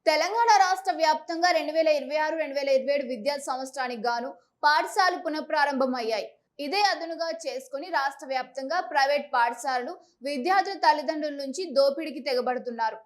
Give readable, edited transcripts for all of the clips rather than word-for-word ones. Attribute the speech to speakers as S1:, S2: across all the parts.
S1: తెలంగాణ రాష్ట్ర వ్యాప్తంగా 2026-2027 విద్యా సంవత్సరానికి గాను పాఠశాలలు పునఃప్రారంభమయ్యాయి. ఇదే అదునుగా చేసుకుని రాష్ట్ర వ్యాప్తంగా ప్రైవేట్ పాఠశాలలు విద్యార్థుల తల్లిదండ్రుల నుంచి దోపిడీకి తెగబడుతున్నారు.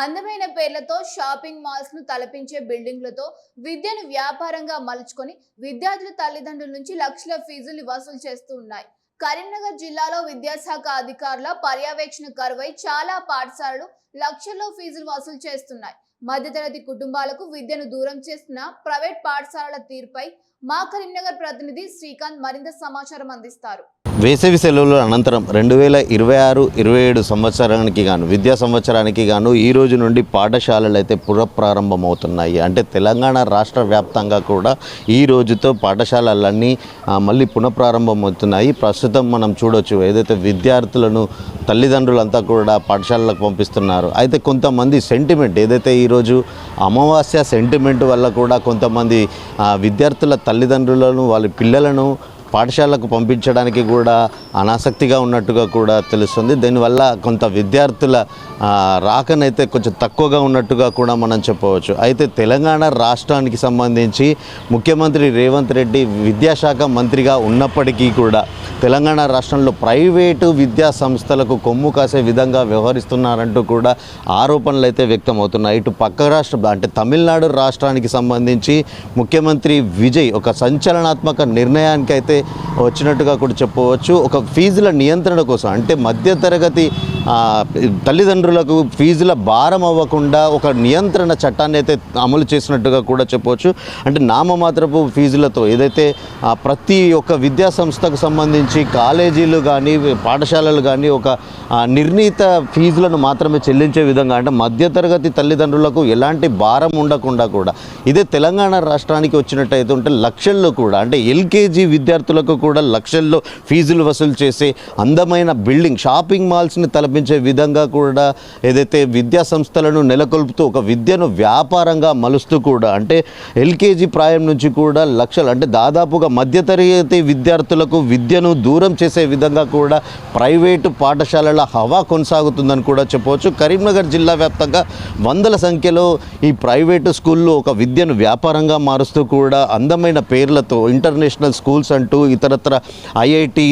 S1: అందమైన పేర్లతో షాపింగ్ మాల్స్ ను తలపించే బిల్డింగ్లతో విద్యను వ్యాపారంగా మలుచుకొని విద్యార్థుల తల్లిదండ్రుల నుంచి లక్షల ఫీజులు వసూలు చేస్తూ ఉన్నాయి. కరీంనగర్ జిల్లాలో విద్యాశాఖ అధికారుల పర్యవేక్షణ కరువై చాలా పాఠశాలలు లక్షల్లో ఫీజులు వసూలు చేస్తున్నాయి. మధ్యతరగతి కుటుంబాలకు విద్యను దూరం చేస్తున్న ప్రైవేట్ పాఠశాలల తీరుపై మా కరీంనగర్ ప్రతినిధి శ్రీకాంత్ మరింత సమాచారం అందిస్తారు.
S2: వేసవి సెలవుల అనంతరం 2026-27 సంవత్సరానికి గాను విద్యా సంవత్సరానికి గాను ఈ రోజు నుండి పాఠశాలలు అయితే పునఃప్రారంభమవుతున్నాయి. అంటే తెలంగాణ రాష్ట్ర వ్యాప్తంగా కూడా ఈ రోజుతో పాఠశాలలన్నీ మళ్ళీ పునఃప్రారంభమవుతున్నాయి. ప్రస్తుతం మనం చూడొచ్చు ఏదైతే విద్యార్థులను తల్లిదండ్రులంతా కూడా పాఠశాలలకు పంపిస్తున్నారు. అయితే కొంతమంది సెంటిమెంట్ ఏదైతే ఈరోజు అమావాస్య సెంటిమెంట్ వల్ల కూడా కొంతమంది విద్యార్థుల తల్లిదండ్రులను వాళ్ళ పిల్లలను పాఠశాలకు పంపించడానికి కూడా అనాసక్తిగా ఉన్నట్టుగా కూడా తెలుస్తుంది. దీనివల్ల కొంత విద్యార్థుల రాకనైతే కొంచెం తక్కువగా ఉన్నట్టుగా కూడా మనం చెప్పవచ్చు. అయితే తెలంగాణ రాష్ట్రానికి సంబంధించి ముఖ్యమంత్రి రేవంత్ రెడ్డి విద్యాశాఖ మంత్రిగా ఉన్నప్పటికీ కూడా తెలంగాణ రాష్ట్రంలో ప్రైవేటు విద్యా సంస్థలకు కొమ్ము కాసే విధంగా వ్యవహరిస్తున్నారంటూ కూడా ఆరోపణలు అయితే వ్యక్తమవుతున్నాయి. ఇటు పక్క రాష్ట్రం అంటే తమిళనాడు రాష్ట్రానికి సంబంధించి ముఖ్యమంత్రి విజయ్ ఒక సంచలనాత్మక నిర్ణయానికి అయితే వచ్చినట్టుగా కూడా చెప్పవచ్చు. ఒక ఫీజుల నియంత్రణ కోసం అంటే మధ్యతరగతి తల్లిదండ్రులకు ఫీజుల భారం అవ్వకుండా ఒక నియంత్రణ చట్టాన్ని అయితే అమలు చేసినట్టుగా కూడా చెప్పవచ్చు. అంటే నామమాత్రపు ఫీజులతో ఏదైతే ప్రతి ఒక్క విద్యా సంస్థకు సంబంధించి కాలేజీలు కానీ పాఠశాలలు కానీ ఒక నిర్ణీత ఫీజులను మాత్రమే చెల్లించే విధంగా అంటే మధ్యతరగతి తల్లిదండ్రులకు ఎలాంటి భారం ఉండకుండా కూడా ఇదే తెలంగాణ రాష్ట్రానికి వచ్చినట్టయితే ఉంటే లక్షల్లో కూడా అంటే ఎల్కేజీ విద్యార్థులకు కూడా లక్షల్లో ఫీజులు వసూలు చేసే అందమైన బిల్డింగ్ షాపింగ్ మాల్స్ని తలపించే విధంగా కూడా ఏదైతే విద్యా సంస్థలను నెలకొల్పుతూ ఒక విద్యను వ్యాపారంగా మలుస్తూ కూడా అంటే ఎల్కేజీ ప్రాయం నుంచి కూడా లక్షలు అంటే దాదాపుగా మధ్యతరగతి విద్యార్థులకు విద్యను దూరం చేసే విధంగా కూడా ప్రైవేటు పాఠశాలల హవా కొనసాగుతుందని కూడా చెప్పవచ్చు. కరీంనగర్ జిల్లా వ్యాప్తంగా వందల సంఖ్యలో ఈ ప్రైవేటు స్కూళ్ళు ఒక విద్యను వ్యాపారంగా మారుస్తూ కూడా అందమైన పేర్లతో ఇంటర్నేషనల్ స్కూల్స్ అంటూ ఇతరత్ర ఐఐటి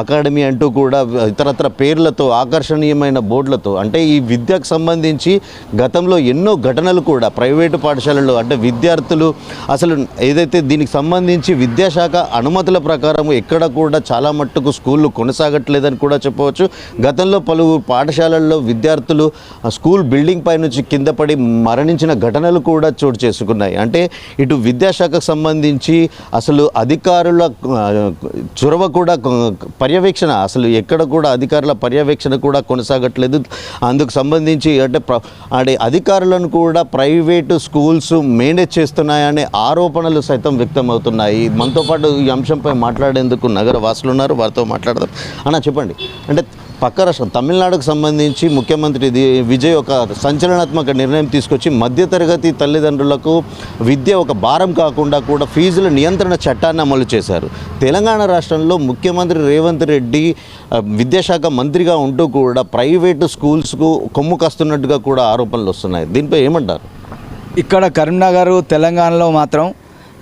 S2: అకాడమీ అంటూ కూడా ఇతరత్ర పేర్లతో ఆకర్షణీయమైన బోర్డులతో అంటే ఈ విద్యకు సంబంధించి గతంలో ఎన్నో ఘటనలు కూడా ప్రైవేటు పాఠశాలల్లో అంటే విద్యార్థులు అసలు ఏదైతే దీనికి సంబంధించి విద్యాశాఖ అనుమతుల ప్రకారం ఎక్కడ కూడా చాలా మట్టుకు స్కూళ్ళు కొనసాగట్లేదని కూడా చెప్పవచ్చు. గతంలో పలువురు పాఠశాలల్లో విద్యార్థులు స్కూల్ బిల్డింగ్ పై నుంచి కింద పడి మరణించిన ఘటనలు కూడా చోటు చేసుకున్నాయి. అంటే ఇటు విద్యాశాఖకు సంబంధించి అసలు అధికారుల చొరవ కూడా పర్యవేక్షణ అసలు ఎక్కడ కూడా అధికారుల పర్యవేక్షణ కూడా కొనసాగట్లేదు. అందుకు సంబంధించి అంటే అధికారులను కూడా ప్రైవేటు స్కూల్స్ మేనేజ్ చేస్తున్నాయనే ఆరోపణలు సైతం వ్యక్తమవుతున్నాయి. మనతో పాటు ఈ అంశంపై మాట్లాడేందుకు నగర వాసులు ఉన్నారు, వారితో మాట్లాడదాం. అన్న చెప్పండి, అంటే పక్క రాష్ట్రం తమిళనాడుకు సంబంధించి ముఖ్యమంత్రి విజయ్ ఒక సంచలనాత్మక నిర్ణయం తీసుకొచ్చి మధ్యతరగతి తల్లిదండ్రులకు విద్య ఒక భారం కాకుండా కూడా ఫీజుల నియంత్రణ చట్టాన్ని అమలు చేశారు. తెలంగాణ రాష్ట్రంలో ముఖ్యమంత్రి రేవంత్ రెడ్డి విద్యాశాఖ మంత్రిగా ఉంటూ కూడా ప్రైవేటు స్కూల్స్కు కొమ్ము కాస్తున్నట్టుగా కూడా ఆరోపణలు వస్తున్నాయి. దీనిపై ఏమంటారు?
S3: ఇక్కడ కరీంనగర్ తెలంగాణలో మాత్రం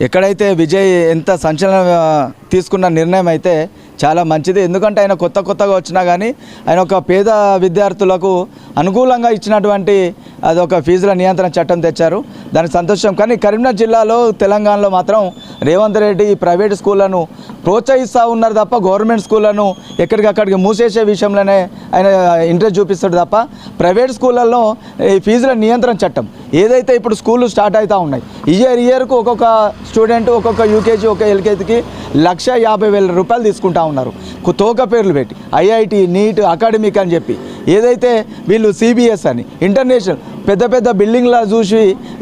S3: ఎక్కడైతే విజయ్ ఎంత సంచలనం తీసుకున్న నిర్ణయం అయితే చాలా మంచిది. ఎందుకంటే ఆయన కొత్తగా వచ్చినా కానీ ఆయన ఒక పేద విద్యార్థులకు అనుకూలంగా ఇచ్చినటువంటి అదొక ఫీజుల నియంత్రణ చట్టం తెచ్చారు, దానికి సంతోషం. కానీ కరీంనగర్ జిల్లాలో తెలంగాణలో మాత్రం రేవంత్ రెడ్డి ప్రైవేట్ స్కూళ్లను ప్రోత్సహిస్తూ ఉన్నారు తప్ప గవర్నమెంట్ స్కూళ్లను ఎక్కడికక్కడికి మూసేసే విషయంలోనే ఆయన ఇంట్రెస్ట్ చూపిస్తాడు తప్ప ప్రైవేట్ స్కూళ్ళల్లో ఈ ఫీజుల నియంత్రణ చట్టం ఏదైతే ఇప్పుడు స్కూళ్ళు స్టార్ట్ అవుతూ ఉన్నాయి ఇయర్కు ఒక్కొక్క స్టూడెంట్ ఒక్కొక్క యూకేజీ ఒక ఎల్కేజీకి 1,50,000 రూపాయలు తీసుకుంటా ఉన్నారు తోక పేర్లు పెట్టి ఐఐటి నీట్ అకాడమిక్ అని చెప్పి. ఏదైతే వీళ్ళు సిబిఎస్ అని ఇంటర్నేషనల్ పెద్ద బిల్డింగ్లా చూసి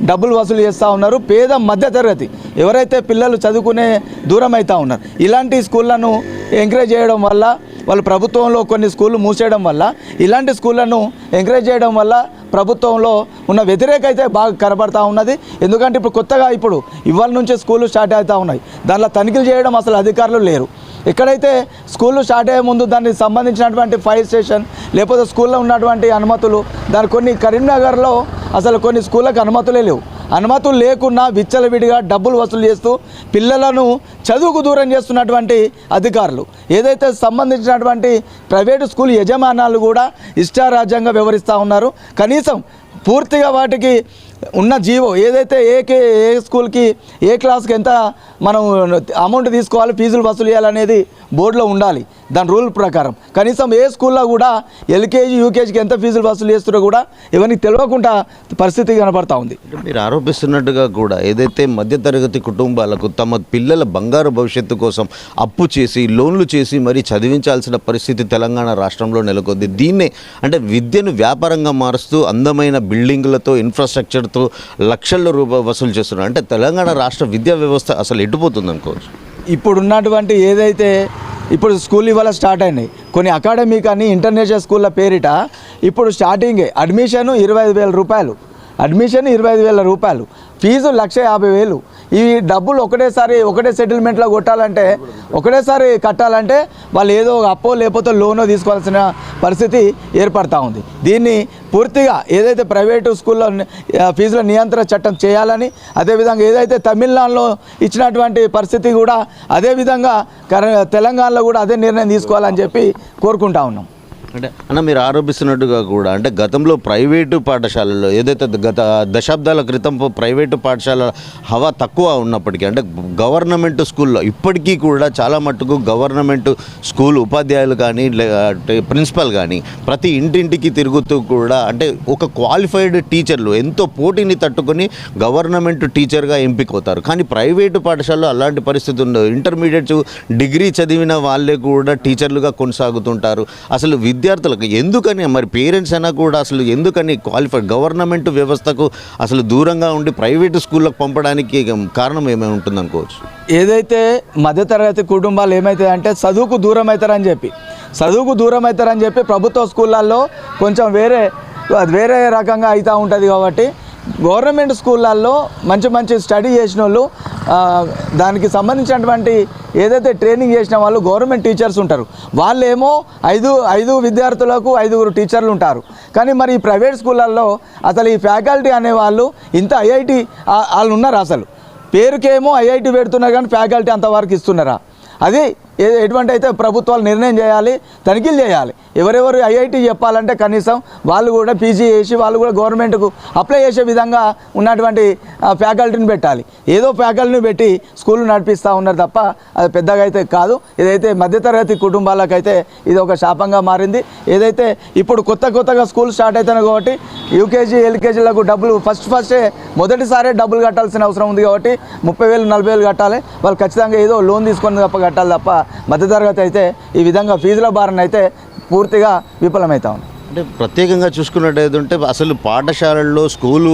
S3: డబ్బులు వసూలు చేస్తూ ఉన్నారు. పేద మధ్యతరగతి ఎవరైతే పిల్లలు చదువుకునే దూరం అవుతూ ఉన్నారు ఇలాంటి స్కూళ్ళను ఎంకరేజ్ చేయడం వల్ల వాళ్ళు ప్రభుత్వంలో కొన్ని స్కూళ్ళు మూసేయడం వల్ల ఇలాంటి స్కూళ్ళను ఎంకరేజ్ చేయడం వల్ల ప్రభుత్వంలో ఉన్న వ్యతిరేకత అయితే బాగా కనబడతా ఉన్నది. ఎందుకంటే ఇప్పుడు కొత్తగా ఇవాళ నుంచే స్కూళ్ళు స్టార్ట్ అవుతూ ఉన్నాయి, దానిలో తనిఖీలు చేయడం అసలు అధికారులు లేరు. ఎక్కడైతే స్కూళ్ళు స్టార్ట్ అయ్యే ముందు దానికి సంబంధించినటువంటి ఫైర్ స్టేషన్ లేకపోతే స్కూల్లో ఉన్నటువంటి అనుమతులు దాని కొన్ని కరీంనగర్లో అసలు కొన్ని స్కూళ్ళకి అనుమతులే లేవు. అనుమతులు లేకున్నా విచ్చలవిడిగా డబ్బులు వసూలు చేస్తూ పిల్లలను చదువుకు దూరం చేస్తున్నటువంటి అధికారులు, ఏదైతే సంబంధించినటువంటి ప్రైవేటు స్కూల్ యజమానాలు కూడా ఇష్టారాజ్యంగా వ్యవహరిస్తూ ఉన్నారు. కనీసం పూర్తిగా వాటికి ఉన్న జీవో ఏదైతే ఏ స్కూల్కి ఏ క్లాస్కి ఎంత మనం అమౌంట్ తీసుకోవాలి, ఫీజులు వసూలు చేయాలనేది బోర్డులో ఉండాలి. దాని రూల్ ప్రకారం కనీసం ఏ స్కూల్లో కూడా ఎల్కేజీ యూకేజీకి ఎంత ఫీజులు వసూలు చేస్తారో కూడా ఎవరికి తెలియకుండా పరిస్థితి కనపడతా ఉంది.
S2: మీరు ఆరోపిస్తున్నట్టుగా కూడా ఏదైతే మధ్యతరగతి కుటుంబాలకు తమ పిల్లల బంగారు భవిష్యత్తు కోసం అప్పు చేసి లోన్లు చేసి మరీ చదివించాల్సిన పరిస్థితి తెలంగాణ రాష్ట్రంలో నెలకొంది. దీన్నే అంటే విద్యను వ్యాపారంగా మారుస్తూ అందమైన బిల్డింగులతో ఇన్ఫ్రాస్ట్రక్చర్తో లక్షల రూపాయలు వసూలు చేస్తున్నారు. అంటే తెలంగాణ రాష్ట్ర విద్యా వ్యవస్థ అసలు ఎటుపోతుంది అనుకోవచ్చు.
S3: ఇప్పుడు ఉన్నటువంటి ఏదైతే ఇప్పుడు స్కూల్ ఇవాళ స్టార్ట్ అయినాయి, కొన్ని అకాడమీ కానీ ఇంటర్నేషనల్ స్కూళ్ళ పేరిట ఇప్పుడు స్టార్టింగే అడ్మిషన్ 25,000 రూపాయలు, అడ్మిషన్ 25,000 రూపాయలు, ఫీజు 1,50,000. ఈ డబ్బులు ఒకటే సెటిల్మెంట్లో కొట్టాలంటే ఒకటేసారి కట్టాలంటే వాళ్ళు ఏదో అప్పో లేకపోతే లోనో తీసుకోవాల్సిన పరిస్థితి ఏర్పడతా ఉంది. దీన్ని పూర్తిగా ఏదైతే ప్రైవేటు స్కూల్లో ఫీజుల నియంత్రణ చట్టం చేయాలని, అదేవిధంగా ఏదైతే తమిళనాడులో ఇచ్చినటువంటి పరిస్థితి కూడా అదేవిధంగా తెలంగాణలో కూడా అదే నిర్ణయం తీసుకోవాలని చెప్పి కోరుకుంటా ఉన్నాం.
S2: అంటే అన్న మీరు ఆరోపిస్తున్నట్టుగా కూడా అంటే గతంలో ప్రైవేటు పాఠశాలల్లో ఏదైతే గత దశాబ్దాల క్రితం ప్రైవేటు పాఠశాల హవా తక్కువ ఉన్నప్పటికీ అంటే గవర్నమెంట్ స్కూల్లో ఇప్పటికీ కూడా చాలా మట్టుకు గవర్నమెంట్ స్కూల్ ఉపాధ్యాయులు కానీ ప్రిన్సిపల్ కానీ ప్రతి ఇంటింటికి తిరుగుతూ కూడా అంటే ఒక క్వాలిఫైడ్ టీచర్లు ఎంతో పోటీని తట్టుకొని గవర్నమెంట్ టీచర్గా ఎంపికవుతారు. కానీ ప్రైవేటు పాఠశాలలో అలాంటి పరిస్థితి ఉండదు. ఇంటర్మీడియట్ డిగ్రీ చదివిన వాళ్ళే కూడా టీచర్లుగా కొనసాగుతుంటారు. అసలు విద్యార్థులకు ఎందుకని మరి పేరెంట్స్ అయినా కూడా అసలు ఎందుకని క్వాలిఫైడ్ గవర్నమెంట్ వ్యవస్థకు అసలు దూరంగా ఉండి ప్రైవేటు స్కూళ్ళకు పంపడానికి కారణం ఏమై ఉంటుంది అనుకోవచ్చు.
S3: ఏదైతే మధ్యతరగతి కుటుంబాలు ఏమవుతాయి అంటే చదువుకు దూరం అవుతారని చెప్పి ప్రభుత్వ స్కూళ్ళల్లో కొంచెం వేరే రకంగా అవుతూ ఉంటుంది. కాబట్టి గవర్నమెంట్ స్కూళ్ళల్లో మంచి స్టడీ చేసిన వాళ్ళు దానికి సంబంధించినటువంటి ఏదైతే ట్రైనింగ్ చేసిన వాళ్ళు గవర్నమెంట్ టీచర్స్ ఉంటారు. వాళ్ళేమో ఐదు విద్యార్థులకు 5 టీచర్లు ఉంటారు. కానీ మరి ఈ ప్రైవేట్ స్కూళ్ళల్లో అసలు ఈ ఫ్యాకల్టీ అనేవాళ్ళు ఇంత ఐఐటి వాళ్ళు ఉన్నారు. అసలు పేరుకేమో ఐఐటి పెడుతున్నారు కానీ ఫ్యాకల్టీ అంతవరకు ఇస్తున్నారా? అది ఎటువంటి అయితే ప్రభుత్వాలు నిర్ణయం చేయాలి, తనిఖీలు చేయాలి. ఎవరెవరు ఐఐటి చెప్పాలంటే కనీసం వాళ్ళు కూడా పీజీ చేసి వాళ్ళు కూడా గవర్నమెంట్కు అప్లై చేసే విధంగా ఉన్నటువంటి ఫ్యాకల్టీని పెట్టాలి. ఏదో ఫ్యాకల్టీని పెట్టి స్కూళ్ళు నడిపిస్తూ ఉన్నారు తప్ప అది పెద్దగా అయితే కాదు. ఏదైతే మధ్యతరగతి కుటుంబాలకైతే ఇది ఒక శాపంగా మారింది. ఏదైతే ఇప్పుడు కొత్తగా స్కూల్ స్టార్ట్ అవుతున్నాయి కాబట్టి యూకేజీ ఎల్కేజీలకు డబ్బులు ఫస్టే మొదటిసారే డబ్బులు కట్టాల్సిన అవసరం ఉంది. కాబట్టి 30,000 40,000 కట్టాలి. వాళ్ళు ఖచ్చితంగా ఏదో లోన్ తీసుకొని తప్ప కట్టాలి తప్ప మధ్యతరగతి అయితే ఈ విధంగా ఫీజుల భారణ అయితే పూర్తిగా విఫలమవుతా ఉంది.
S2: అంటే ప్రత్యేకంగా చూసుకున్నట్టయితే అసలు పాఠశాలల్లో స్కూలు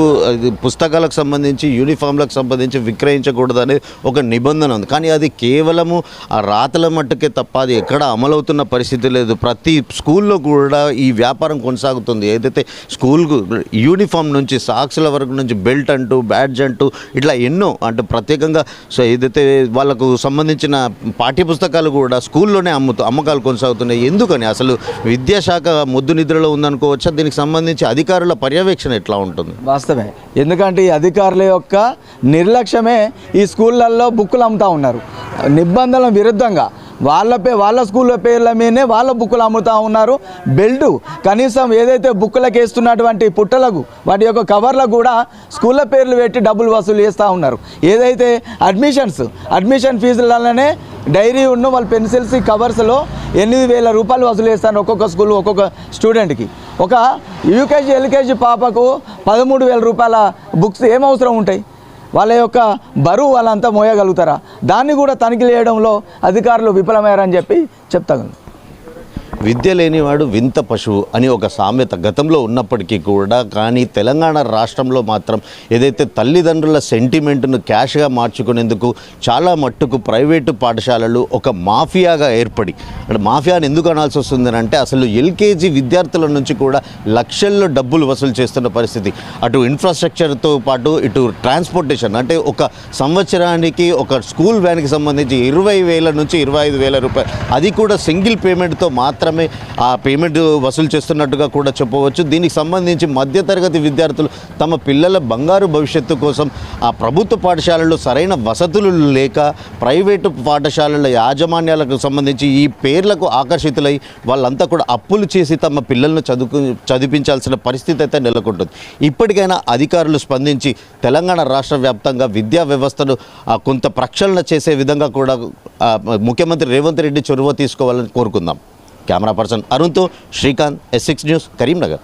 S2: పుస్తకాలకు సంబంధించి యూనిఫామ్లకు సంబంధించి విక్రయించకూడదని ఒక నిబంధన ఉంది. కానీ అది కేవలము ఆ రాతల మట్టుకే తప్ప అది ఎక్కడ అమలవుతున్న పరిస్థితి లేదు. ప్రతి స్కూల్లో కూడా ఈ వ్యాపారం కొనసాగుతుంది. ఏదైతే స్కూల్కు యూనిఫామ్ నుంచి సాక్స్ల వరకు నుంచి బెల్ట్ అంటూ బ్యాడ్జ్ అంటూ ఇట్లా ఎన్నో అంటే ప్రత్యేకంగా సో ఏదైతే వాళ్ళకు సంబంధించిన పాఠ్యపుస్తకాలు కూడా స్కూల్లోనే అమ్మకాలు కొనసాగుతున్నాయి. ఎందుకని అసలు విద్యాశాఖ మొద్దు నిద్రలో ఉందనుకోవచ్చా? దీనికి సంబంధించి అధికారుల పర్యవేక్షణ ఎట్లా ఉంటుంది?
S3: వాస్తవమే. ఎందుకంటే ఈ అధికారుల యొక్క నిర్లక్ష్యమే ఈ స్కూళ్ళల్లో బుక్కులు అమ్ముతూ ఉన్నారు. నిబంధనల విరుద్ధంగా వాళ్ళ స్కూళ్ళ పేర్ల మీదనే వాళ్ళ బుక్కులు అమ్ముతూ ఉన్నారు. బెల్టు కనీసం ఏదైతే బుక్కులకు వేస్తున్నటువంటి పుట్టలకు వాటి యొక్క కవర్లకు కూడా స్కూళ్ళ పేర్లు పెట్టి డబ్బులు వసూలు చేస్తూ ఉన్నారు. ఏదైతే అడ్మిషన్ ఫీజులనే డైరీ ఉన్న వాళ్ళ పెన్సిల్స్ కవర్స్లో 8,000 రూపాయలు వసూలు చేస్తారు ఒక్కొక్క స్కూల్ ఒక్కొక్క స్టూడెంట్కి. ఒక యూకేజీ ఎల్కేజీ పాపకు 13,000 రూపాయల బుక్స్ ఏం అవసరం ఉంటాయి? వాళ్ళ యొక్క బరువు వాళ్ళంతా మోయగలుగుతారా? దాన్ని కూడా తనిఖీ చేయడంలో అధికారులు విఫలమయ్యారని చెప్పి చెప్తాను.
S2: విద్య లేనివాడు వింత పశువు అని ఒక సామెత గతంలో ఉన్నప్పటికీ కూడా కానీ తెలంగాణ రాష్ట్రంలో మాత్రం ఏదైతే తల్లిదండ్రుల సెంటిమెంట్ను క్యాష్గా మార్చుకునేందుకు చాలా మట్టుకు ప్రైవేటు పాఠశాలలు ఒక మాఫియాగా ఏర్పడి అంటే మాఫియాని ఎందుకు అనాల్సి వస్తుంది అంటే అసలు ఎల్కేజీ విద్యార్థుల నుంచి కూడా లక్షల్లో డబ్బులు వసూలు చేస్తున్న పరిస్థితి. అటు ఇన్ఫ్రాస్ట్రక్చర్తో పాటు ఇటు ట్రాన్స్పోర్టేషన్ అంటే ఒక సంవత్సరానికి ఒక స్కూల్ వ్యాన్కి సంబంధించి 20,000 నుంచి 25,000 రూపాయలు, అది కూడా సింగిల్ పేమెంట్తో మాత్రమే ఆ పేమెంట్ వసూలు చేస్తున్నట్టుగా కూడా చెప్పవచ్చు. దీనికి సంబంధించి మధ్యతరగతి విద్యార్థులు తమ పిల్లల బంగారు భవిష్యత్తు కోసం ఆ ప్రభుత్వ పాఠశాలల్లో సరైన వసతులు లేక ప్రైవేటు పాఠశాలల యాజమాన్యాలకు సంబంధించి ఈ పేర్లకు ఆకర్షితులై వాళ్ళంతా కూడా అప్పులు చేసి తమ పిల్లలను చదివించాల్సిన పరిస్థితి అయితే నెలకొంటుంది. ఇప్పటికైనా అధికారులు స్పందించి తెలంగాణ రాష్ట్ర వ్యాప్తంగా విద్యా వ్యవస్థను కొంత ప్రక్షాళన చేసే విధంగా కూడా ముఖ్యమంత్రి రేవంత్ రెడ్డి చొరవ తీసుకోవాలని కోరుకుందాం. కెమెరా పర్సన్ అరుణ్తో శ్రీకాంత్, S6 న్యూస్, కరీంనగర్.